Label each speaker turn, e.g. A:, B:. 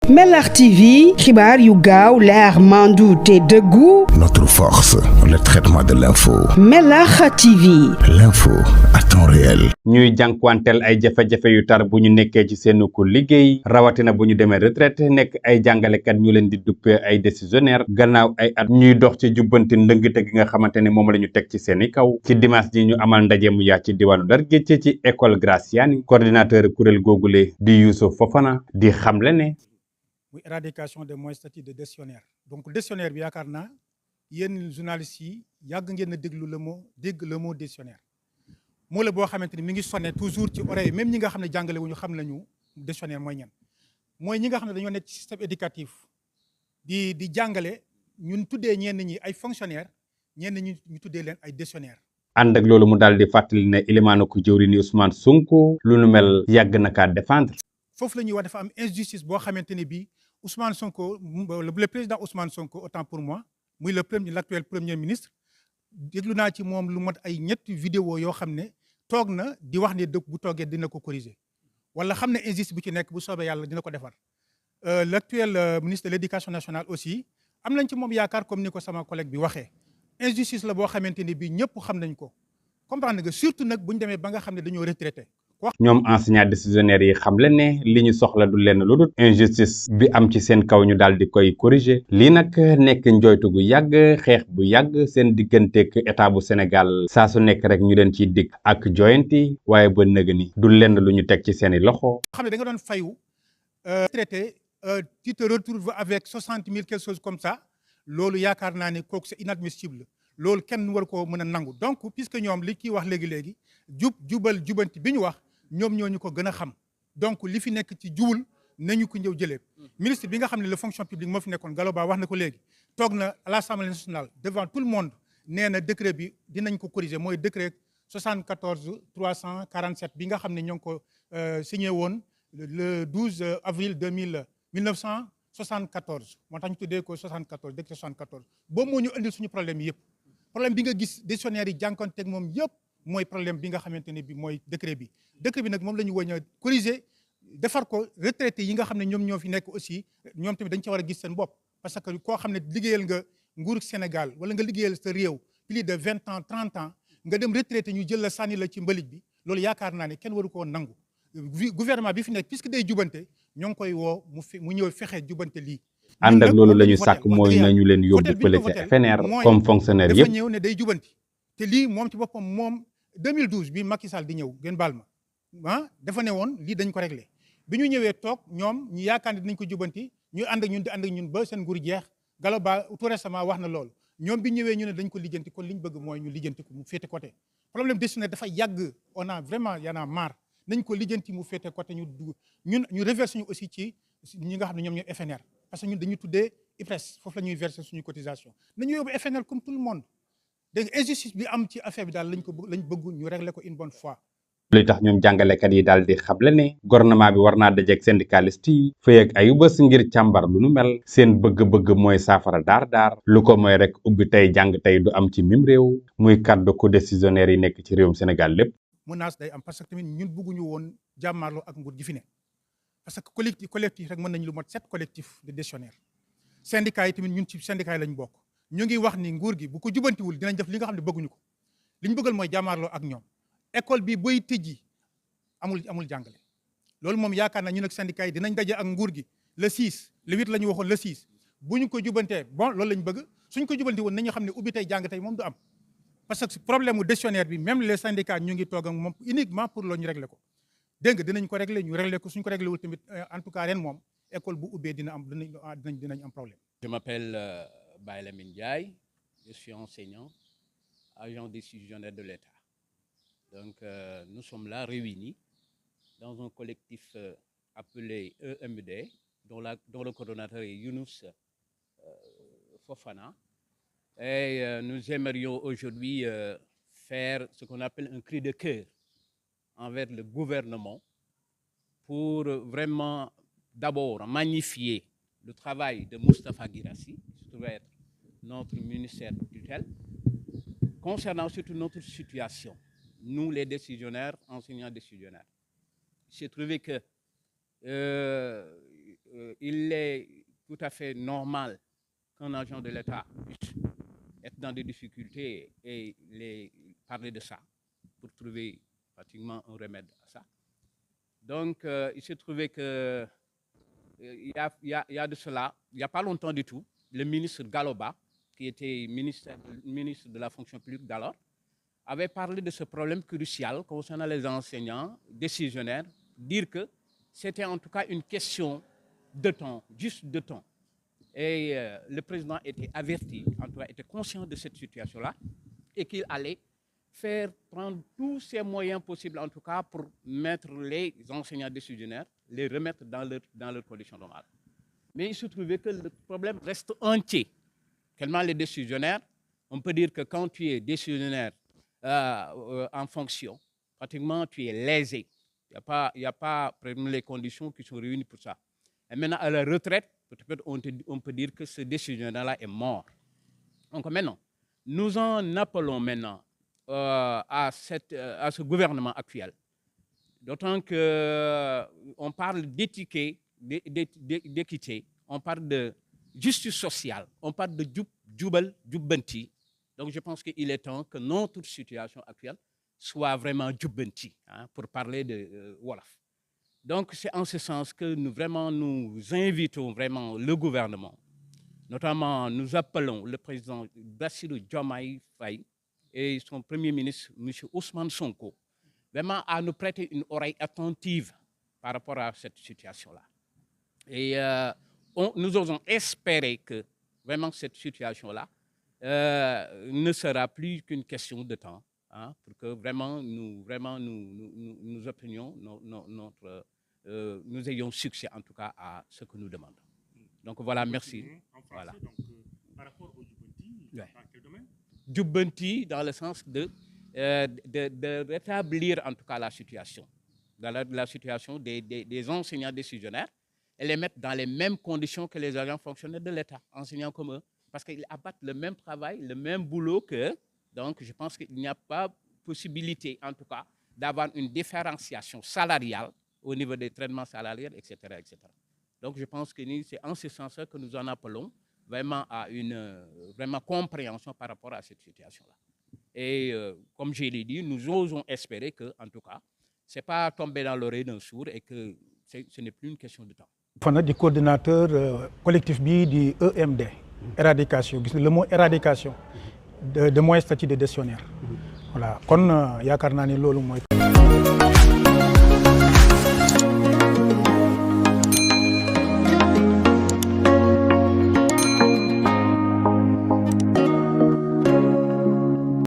A: Mellar TV xibaar yu gaaw leer mandu te dëggu.
B: Notre force, le traitement de l'info.
A: Mellar TV.
B: L'info à temps réel.
C: ñuy jànkuwanteel ay jafe-jafe yu tar bu ñu nekkee ci seenu ko liggéey rawatina bu ñu demee retraite nekk ay jàngalekat ñu leen di duppee ay décisionnaire gannaaw ay at ñuy dox ci jubbanti ndëngte gi nga xamante ne moom la ñu teg ci seeni kaw ci dimanche ji ñu amal ndaje mu yaa ci diwaanu Ndar Géej ci école Graciani coordinateur kuréel googule di Youssouf Fofana di xamle ne
D: muy éradication des moyens statut de décisionnaire donc décisionnaire bi yaakaar naa yéen journalistes yi yàgg ngeen a déglu le mot décisionnaire moo la boo xamante ni mi ngi sonné toujours ci oreille même ñi nga xam ne jàngale wu ñu xam nañu décisionnaire mooy ñan mooy ñi nga xam ne dañoo nekk ci système éducatif di jàngale ñun tuddee ñenn ñi ay fonctionnaire ñenn ñi ñu tuddee leen ay décisionnaire.
C: ànd ak loolu mu daal di fàttali ne ilimaanu ko jëwri ni Ousmane Sonko lu nu mel yàgg na kaa défendre.
D: foofu la ñuy wax dafa am injustice boo xamante ne bii Ousmane Sonko le président Ousmane Sonko autant pour moi muy l'actuel premier ministre déglu naa ci moom lu mat ay ñetti vidéo yoo xam ne toog na di wax ne dëkk bu toogee dina ko corriger wala xam ne injustice bu ci nekk bu soobee yàlla dina ko defar. L'actuel ministre de l'éducation nationale aussi am nañ ci moom yaakaar comme ni ko sama collègue bi waxee injustice la boo xamante ne bii ñëpp xam nañ ko comprendre nga surtout nag bu ñu demee ba nga xam ne dañoo retraité.
C: ñoom enseignants décisionnaires yi xam le ne li ñu soxla du lenn lu dul injustice bi am ci seen kaw ñu daal di koy corriger lii nag nekk njooytu gu yàgg xeex bu yàgg seen digganteeg état bu Sénégal saa su nekk rek ñu leen ciy dig ak joyanti waaye ba nëg ni du lenn lu ñu teg ci seeni loxo.
D: xam ne da nga doon fayu traité tu te retrouves avec 60 000 quelque chose comme ça loolu yaakaar naa ne kooku c'est inadmissible loolu kenn war koo mën a nangu donc puisque ñoom li kii wax léegi jubanti bi ñu wax. ñoom ñoo ñu ko gën a xam donc li fi nekk ci jubul nañu ko ñëw jëlee ministre bi nga xam ne la fonction publique moo fi nekkoon Gallo Ba wax na ko léegi toog na à l'Assemblée nationale devant tout le monde nee na décret bi dinañ ko corriger mooy décret 74 347 bi nga xam ne ñoo ngi ko signé woon le 12 avril 1974 moo tax ñu tuddee ko 74 décret 74 boobu moo ñu indil suñu problème yëpp problème bi nga gis décisionnaire yi jànkonteeg moom yëpp mooy problème bi nga xamante ne bi mooy décret bi nag moom la ñu woñ a corriger defar ko retraité yi nga xam ne ñoom ñoo fi nekk aussi ñoom tamit dañ ci war a gis seen bopp parce que koo xam ne liggéeyal nga nguuru Sénégal wala nga liggéeyal sa réew plus de 20 ans 30 ans nga dem retraité ñu jël la sànni la ci mbalit bi loolu yaakaar naa ne kenn waru koo nangu gouvernement bi fi nekk puisque day jubante ñoo ngi koy woo mu ñëw fexe jubante lii
C: ànd ak loolu la ñu sàkk mooy nañu leen yóbbu fële ca FNR comme fonctionnaire yëpp
D: dafa ñëw ne day jubanti te lii moom ci boppam moom 2012 bi Macky Sall di ñëw ngeen baal ma dafa ne woon lii dañ ko réglé bi ñu ñëwee toog ñoom ñu yaakaar ne dinañ ko jubanti ñu ànd ak ñun ba seen nguur jeex Gallo Ba tout récemment wax na loolu ñoom bi ñëwee ñu ne dañ ko lijjanti kon li ñu bëgg mooy ñu lijjanti ko mu féete côté problème décisionnaire dafa yàgg on a vraiment y en a marre nañ ko lijjanti mu féete côté ñu reverse ñu aussi ci ñi nga xam ne ñoom ñooy FNR parce que ñun dañuy tuddee IPRES foofu la ñuy verser suñu cotisation nañu yóbbu FNR comme tout le monde dégg nga injustice bi am ci affaire bi daal lañ bëgg ñu régler ko une bonne fois.
C: li tax ñoom jàngalekat yi daal di xamle ne gouvernement bi war naa dajeeg syndicaliste yi fay ak ayu bés ngir càmbar lu nu mel seen bëgg-bëgg mooy saafara daar lu ko mooy rek ubbi tey jàng tey du am ci mim réew muy kàddu ko décisionnaire yi nekk ci réewum Sénégal lépp.
D: menace day am parce que tamit ñun bëgguñu woon jàmmaarloo ak nguur gi fi ne parce que collectif rek mën nañu lu mot 7 collectifs de décisionnaires syndicats yi tamit ñun ci syndicats yi lañ bokk. ñu ngi wax ni nguur gi bu ko jubantiwul dinañ def li nga xam ne bëgguñu ko li ñu bëggal mooy jàmmaarloo ak ñoom école bi boy tëjji amul jàngale loolu moom yaakaar naa ñun ak syndicat yi dinañ daje ak nguur gi le 6 le 8 la ñu waxoon le 6 bu ñu ko jubantee bon loolu lañ bëgg suñ ko jubanti woon nañu xam ne ubbi tey jàng tey moom du am parce que problème mu décisionnaire bi même les syndicats ñu ngi toog ak moom uniquement pour loolu ñu régler ko dégg nga dinañ ko régler ñu régler ko suñ ko régler wul tamit en tout cas ren moom école bu ubbee dinañ am problème.
E: Je m'appelle Baye Lamine Ndiaye, je suis enseignant, agent décisionnaire de l'État. Donc nous sommes là réunis dans un collectif appelé EMD, dont le coordonnateur est Younous Fofana. Et nous aimerions aujourd'hui faire ce qu'on appelle un cri de cœur envers le gouvernement pour vraiment d'abord magnifier le travail de Moustapha Guirassy, qui se trouve être notre ministère de tutelle, concernant surtout notre situation, nous les décisionnaires, enseignants décisionnaires. Il s'est trouvé que il est tout à fait normal qu'un agent de l'État puisse être dans des difficultés et parler de ça pour trouver pratiquement un remède à ça. Donc, il s'est trouvé que il y a de cela, il n'y a pas longtemps du tout, le ministre Galoba, qui était ministre de la fonction publique d'alors, avait parlé de ce problème crucial concernant les enseignants décisionnaires, dire que c'était en tout cas une question de temps, juste de temps. Et le président était averti, en tout cas était conscient de cette situation-là, et qu'il allait prendre tous ces moyens possibles, en tout cas, pour mettre les enseignants décisionnaires, les remettre dans leurs conditions normales. Mais il se trouvait que le problème reste entier. Tellement les décisionnaires, on peut dire que quand tu es décisionnaire en fonction, pratiquement tu es lésé. Il n'y a pas les conditions qui sont réunies pour ça. Et maintenant, à la retraite, peut-être on peut dire que ce décisionnaire-là est mort. Donc maintenant, nous en appelons maintenant à ce gouvernement actuel. D'autant qu'on parle d'équité, on parle de justice sociale, on parle de jubbanti. Donc je pense qu'il est temps que notre situation actuelle soit vraiment jubbanti, hein, pour parler de Wolof. Donc c'est en ce sens que nous invitons vraiment le gouvernement. Notamment, nous appelons le président Bassirou Diomaye Faye et son premier ministre, M. Ousmane Sonko, vraiment à nous prêter une oreille attentive par rapport à cette situation-là. Et nous osons espérer que vraiment cette situation-là ne sera plus qu'une question de temps, hein, pour que vraiment nous obtenions nous ayons succès en tout cas à ce que nous demandons. Donc voilà, merci. Voilà.
F: Donc, par rapport au Jubbanti, dans quel domaine?
E: Jubbanti dans le sens de rétablir en tout cas la situation, dans la situation des enseignants décisionnaires et les mettre dans les mêmes conditions que les agents fonctionnaires de l'État, enseignants comme eux, parce qu'ils abattent le même travail, le même boulot qu'eux. Donc je pense qu'il n'y a pas possibilité en tout cas d'avoir une différenciation salariale au niveau des traitements salariés, etc., etc. Donc je pense que c'est en ce sens que nous en appelons vraiment à une compréhension par rapport à cette situation-là. Et comme je l'ai dit, nous osons espérer que, en tout cas, ce n'est pas tombé dans l'oreille d'un sourd et que ce n'est plus une question de temps.
D: Fana du coordinateur collectif bi di EMD, éradication, le mot éradication de moins statut de décisionnaire. Voilà, kon yaakaar naa ni loolu mooy